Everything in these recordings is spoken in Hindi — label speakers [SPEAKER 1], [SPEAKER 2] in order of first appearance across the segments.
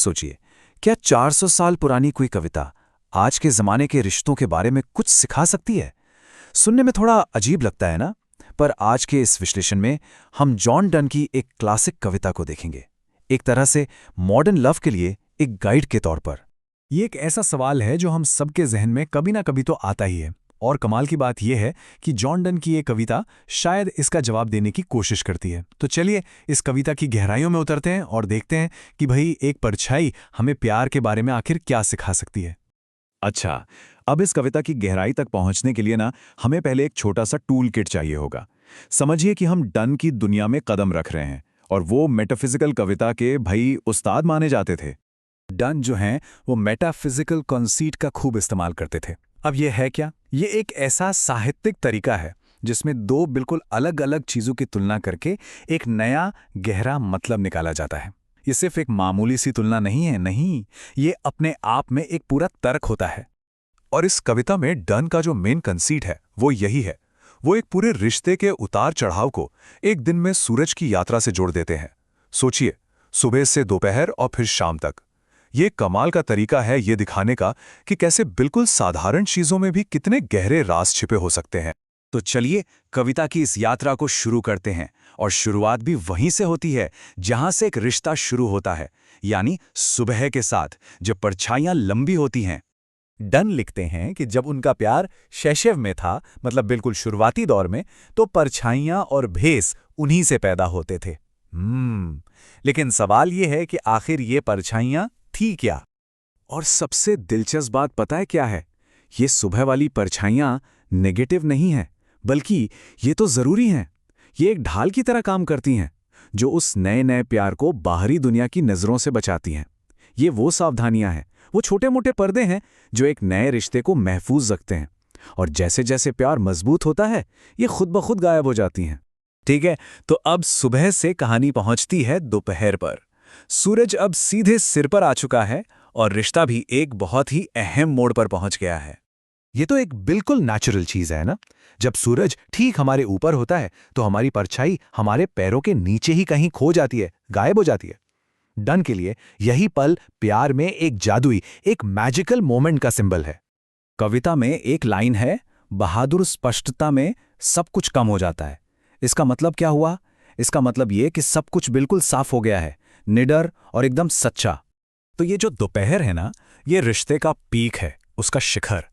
[SPEAKER 1] सोचिए, क्या 400 साल पुरानी कोई कविता आज के जमाने के रिश्तों के बारे में कुछ सिखा सकती है? सुनने में थोड़ा अजीब लगता है ना? पर आज के इस विश्लेषण में हम जॉन डन की एक क्लासिक कविता को देखेंगे, एक तरह से मॉडर्न लव के लिए एक गाइड के तौर पर।
[SPEAKER 2] ये एक ऐसा सवाल है जो हम सबके जहन में कभी ना कभी तो आता ही है, और कमाल की बात यह है कि जॉन डन की ये कविता शायद इसका जवाब देने की कोशिश करती है। तो चलिए इस कविता की गहराइयों में उतरते हैं और देखते हैं कि भाई एक परछाई हमें प्यार के बारे में आखिर क्या सिखा सकती है।
[SPEAKER 3] अच्छा, अब इस कविता की गहराई तक पहुंचने के लिए ना हमें पहले एक छोटा सा टूल किट चाहिए होगा। समझिए कि हम डन की दुनिया में कदम रख रहे हैं, और वो मेटाफिजिकल कविता के भाई उस्ताद माने जाते थे।
[SPEAKER 2] डन जो हैं वो मेटाफिजिकल कॉन्सीट का खूब इस्तेमाल करते थे। अब ये है क्या? ये एक ऐसा साहित्यिक तरीका है जिसमें दो बिल्कुल अलग अलग चीज़ों की तुलना करके एक नया गहरा मतलब निकाला जाता है। ये सिर्फ एक मामूली सी तुलना नहीं है, नहीं, ये अपने आप में एक पूरा तर्क होता है।
[SPEAKER 1] और इस कविता में डन का जो मेन कंसीट है वो यही है। वो एक पूरे रिश्ते के उतार चढ़ाव को एक दिन में सूरज की यात्रा से जोड़ देते हैं। सोचिए, सुबह से दोपहर और फिर शाम तक। ये कमाल का तरीका है ये दिखाने का कि कैसे बिल्कुल साधारण चीजों में भी कितने गहरे राज छिपे हो सकते हैं।
[SPEAKER 3] तो चलिए कविता की इस यात्रा को शुरू करते हैं, और शुरुआत भी वहीं से होती है जहां से एक रिश्ता शुरू होता है, यानी सुबह के साथ, जब परछाइयां लंबी होती हैं।
[SPEAKER 2] डन लिखते हैं कि जब उनका प्यार शैशव में था, मतलब बिल्कुल शुरुआती दौर में, तो परछाइयां और भेस उन्हीं से पैदा होते थे। लेकिन सवाल ये है कि आखिर ये परछाइयां थी क्या?
[SPEAKER 3] और सबसे दिलचस्प बात पता है क्या है? ये सुबह वाली परछाइयां नेगेटिव नहीं हैं, बल्कि ये तो जरूरी हैं। ये एक ढाल की तरह काम करती हैं, जो उस नए नए प्यार को बाहरी दुनिया की नजरों से बचाती हैं। ये वो सावधानियां हैं, वो छोटे मोटे पर्दे हैं जो एक नए रिश्ते को महफूज रखते हैं, और जैसे जैसे प्यार मजबूत होता है ये खुद ब खुद गायब हो जाती हैं।
[SPEAKER 2] ठीक है, तो अब सुबह से कहानी पहुंचती है दोपहर पर। सूरज अब सीधे सिर पर आ चुका है और रिश्ता भी एक बहुत ही अहम मोड़ पर पहुंच गया है।
[SPEAKER 1] ये तो एक बिल्कुल नेचुरल चीज है ना? जब सूरज ठीक हमारे ऊपर होता है तो हमारी परछाई हमारे पैरों के नीचे ही कहीं खो जाती है, गायब हो जाती है। डन के लिए यही पल प्यार में एक जादुई, एक मैजिकल मोमेंट का सिंबल है।
[SPEAKER 2] कविता में एक लाइन है, बहादुर स्पष्टता में सब कुछ कम हो जाता है। इसका मतलब क्या हुआ? इसका मतलब ये कि सब कुछ बिल्कुल साफ हो गया है, निडर और एकदम सच्चा। तो ये जो दोपहर है ना, ये रिश्ते का पीक है, उसका शिखर।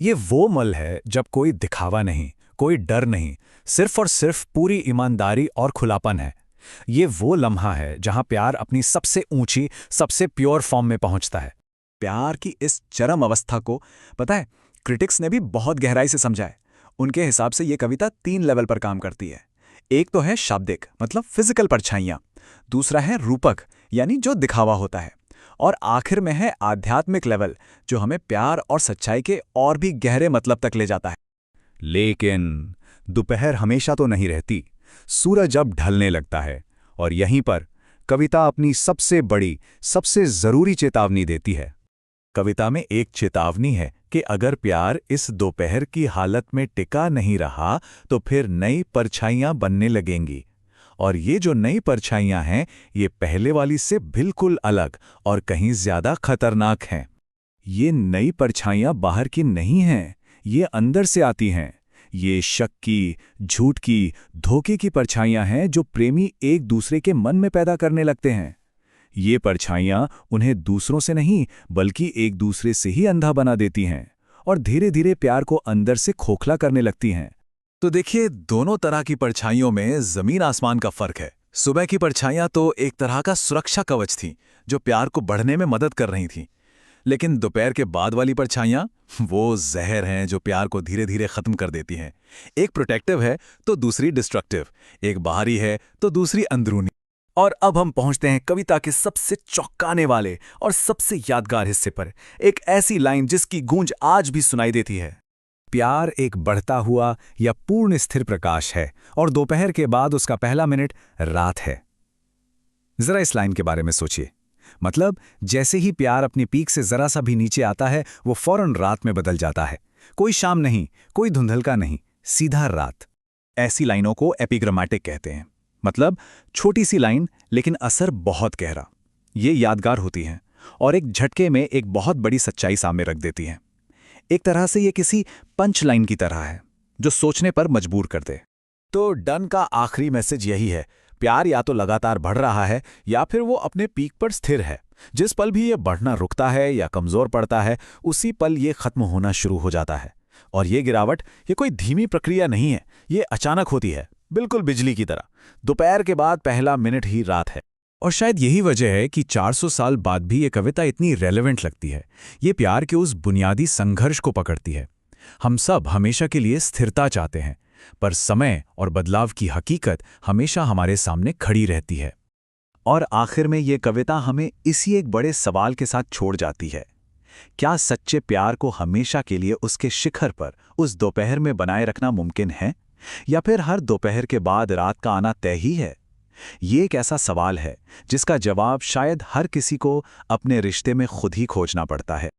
[SPEAKER 2] ये वो मल है जब कोई दिखावा नहीं, कोई डर नहीं, सिर्फ और सिर्फ पूरी ईमानदारी और खुलापन है। ये वो लम्हा है जहां प्यार अपनी सबसे ऊंची, सबसे प्योर फॉर्म में पहुंचता है।
[SPEAKER 3] प्यार की इस चरम अवस्था को पता है क्रिटिक्स ने भी बहुत गहराई से समझा है। उनके हिसाब से ये कविता 3 लेवल पर काम करती है। एक तो है शाब्दिक, मतलब फिजिकल परछाइयां। दूसरा है रूपक, यानी जो दिखावा होता है। और आखिर में है आध्यात्मिक लेवल, जो हमें प्यार और सच्चाई के और भी गहरे मतलब तक ले जाता है।
[SPEAKER 2] लेकिन दोपहर हमेशा तो नहीं रहती। सूरज अब ढलने लगता है, और यहीं पर कविता अपनी सबसे बड़ी, सबसे जरूरी चेतावनी देती है। कविता में एक चेतावनी है कि अगर प्यार इस दोपहर की हालत में टिका नहीं रहा तो फिर नई परछाइयां बनने लगेंगी। और ये जो नई परछाइयां हैं, ये पहले वाली से बिल्कुल अलग और कहीं ज्यादा खतरनाक हैं। ये नई परछाइयां बाहर की नहीं हैं, ये अंदर से आती हैं। ये शक की, झूठ की, धोखे की परछाइयां हैं जो प्रेमी एक दूसरे के मन में पैदा करने लगते हैं। ये परछाइयां उन्हें दूसरों से नहीं, बल्कि एक दूसरे से ही अंधा बना देती हैं, और धीरे धीरे प्यार को अंदर से खोखला करने लगती हैं।
[SPEAKER 1] तो देखिए, दोनों तरह की परछाइयों में जमीन आसमान का फर्क है। सुबह की परछाइयां तो एक तरह का सुरक्षा कवच थीं, जो प्यार को बढ़ने में मदद कर रही थीं। लेकिन दोपहर के बाद वाली परछाइयां, वो जहर हैं जो प्यार को धीरे धीरे खत्म कर देती हैं। एक प्रोटेक्टिव है तो दूसरी डिस्ट्रक्टिव, एक बाहरी है तो दूसरी अंदरूनी।
[SPEAKER 2] और अब हम पहुंचते हैं कविता के सबसे चौंकाने वाले और सबसे यादगार हिस्से पर, एक ऐसी लाइन जिसकी गूंज आज भी सुनाई देती है। प्यार एक बढ़ता हुआ या पूर्ण स्थिर प्रकाश है, और दोपहर के बाद उसका पहला मिनट रात है। जरा इस लाइन के बारे में सोचिए। मतलब जैसे ही प्यार अपनी पीक से जरा सा भी नीचे आता है, वो फौरन रात में बदल जाता है। कोई शाम नहीं, कोई धुंधलका नहीं, सीधा रात। ऐसी लाइनों को एपिग्रामेटिक कहते हैं। मतलब छोटी सी लाइन लेकिन असर बहुत गहरा। ये यादगार होती हैं
[SPEAKER 3] और एक झटके में एक बहुत बड़ी सच्चाई सामने रख देती हैं। एक तरह से ये किसी पंच लाइन की तरह है जो सोचने पर मजबूर कर दे।
[SPEAKER 1] तो डन का आखिरी मैसेज यही है, प्यार या तो लगातार बढ़ रहा है या फिर वो अपने पीक पर स्थिर है। जिस पल भी ये बढ़ना रुकता है या कमजोर पड़ता है, उसी पल ये खत्म होना शुरू हो जाता है। और ये गिरावट ये कोई धीमी प्रक्रिया नहीं है, ये अचानक होती है, बिल्कुल बिजली की तरह। दोपहर के बाद पहला मिनट ही रात है।
[SPEAKER 3] और शायद यही वजह है कि 400 साल बाद भी ये कविता इतनी रेलेवेंट लगती है। ये प्यार के उस बुनियादी संघर्ष को पकड़ती है। हम सब हमेशा के लिए स्थिरता चाहते हैं, पर समय और बदलाव की हकीकत हमेशा हमारे सामने खड़ी रहती है।
[SPEAKER 1] और आखिर में ये कविता हमें इसी एक बड़े सवाल के साथ छोड़ जाती है, क्या सच्चे प्यार को हमेशा के लिए उसके शिखर पर उस दोपहर में बनाए रखना मुमकिन है, या फिर हर दोपहर के बाद रात का आना तय ही है? ये एक ऐसा सवाल है जिसका जवाब शायद हर किसी को अपने रिश्ते में खुद ही खोजना पड़ता है।